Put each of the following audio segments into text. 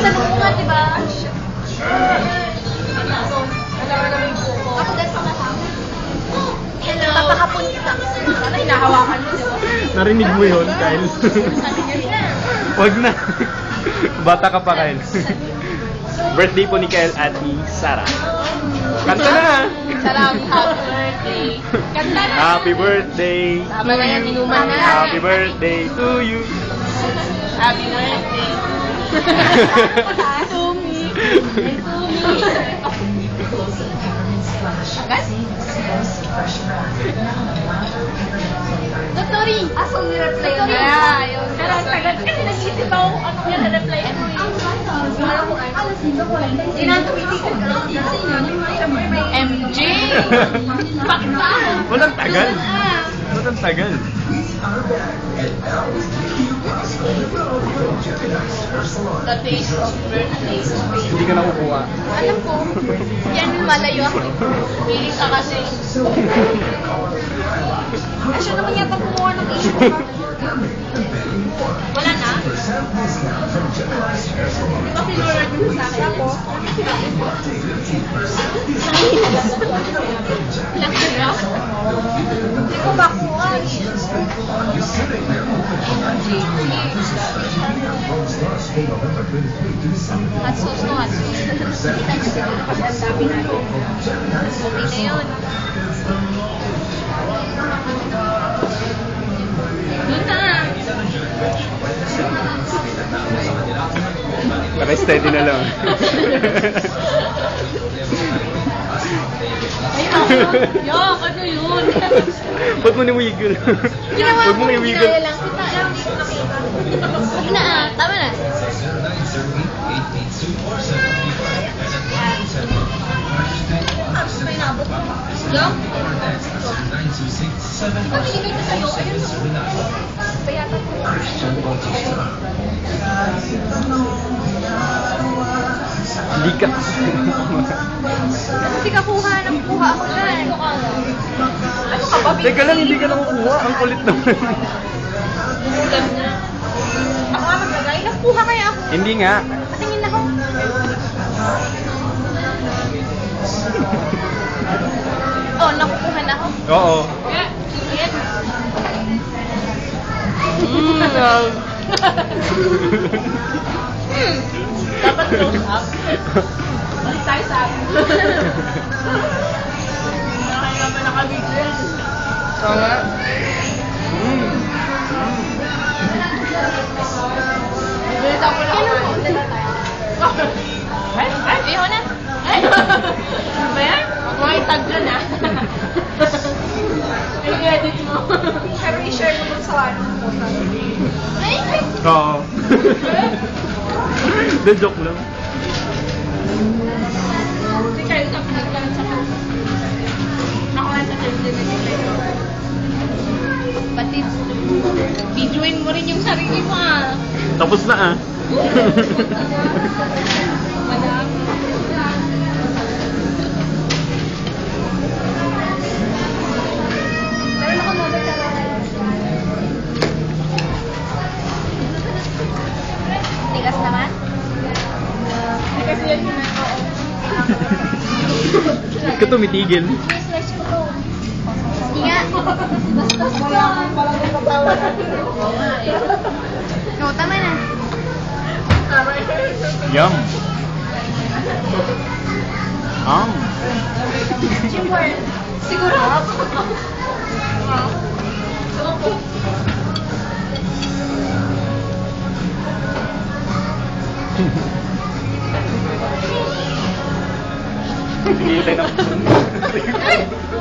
tanong mo nga, diba? Ako din pakasama. Hello. Papakapunta. Sana hinahawakan mo, diba? Narinig mo yun, Kyle? Wag na. Bata ka pa, Kyle. Birthday po ni Kyle at ni Sarah. Kanta na! Salamat, happy birthday. Kanta na! Happy birthday! Tama na yan, inuman na. Happy birthday to you! Happy birthday. To me. To me. Agad? Dotori! Asong ni-reply yun? Ayun. Pero tagal kasi nag-isip ako kung ano yan na-reply ko eh. Sinantumitikan ka lang dito. MJ! Pakta! Walang tagal! Walang tagal! The taste of birthday. Hindi ka nakukuha. Alam ko, yan yung malayo ako. Piling ka kasi. Asya naman yata kumuha ng issue ka. Wala na? Di ba pinurad mo sa akin? Ako? Ilang kira? Hindi ko makuha. Hot sauce to hot sauce. Kasi ang dami natin. Okay na yun. Doon na. Para steady na lang. Yok, ano yun? Ba't mo ni-wiggle? Ginawa Huwag ko, mong i-wiggle. ginaya lang. Kita lang, hindi ko nakita. Huwag na ah, tama na. May naabot mo. Yok? Pag binigay ko sa'yo, ayun mo. Bayatan ko. Hindi ka. Kasi kakuha ako dyan. Ano ka ba? Teka lang, hindi ka nakukuha. Ang kulit naman. Ako nga maglagay. Nakuha kaya ako. Hindi nga. Patingin ako. Oh, nakukuha na ako. Oo. Dapat close up. Balik tayo sa akin. Nakaya naman nakabigil. Oo nga. Bilis ako na ako. Ay, iho na. Ay, ba yan? Mga itag dyan ah. Ay, edit mo. Pero i-share mo sa ano mo. Ay, ay. Oo. The joke lang. Hindi kayo sa pinaglan sa nakuha sa pati videoin mo rin yung sarili mo ah. Tapos na ah. Madam. Pero nakamodel ka na. Tigas naman? Tigas yan na. Ba't ka tumitigil? Slice ko to. Inga. No, tama na. Yum. Jimwell. Siguro. Hintay na.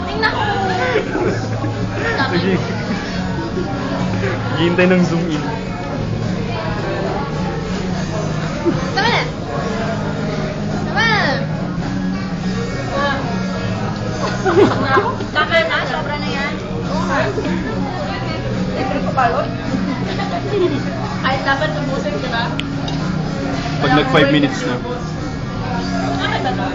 Tingnan ko. Sige. Hintay ng zoom in. Tama na. Tama na. Tama na. Sobra na yan. Libre ko balot. Ay, dapat ubusin, di ba? Pag nag 5 minutes na. Bakit ba to?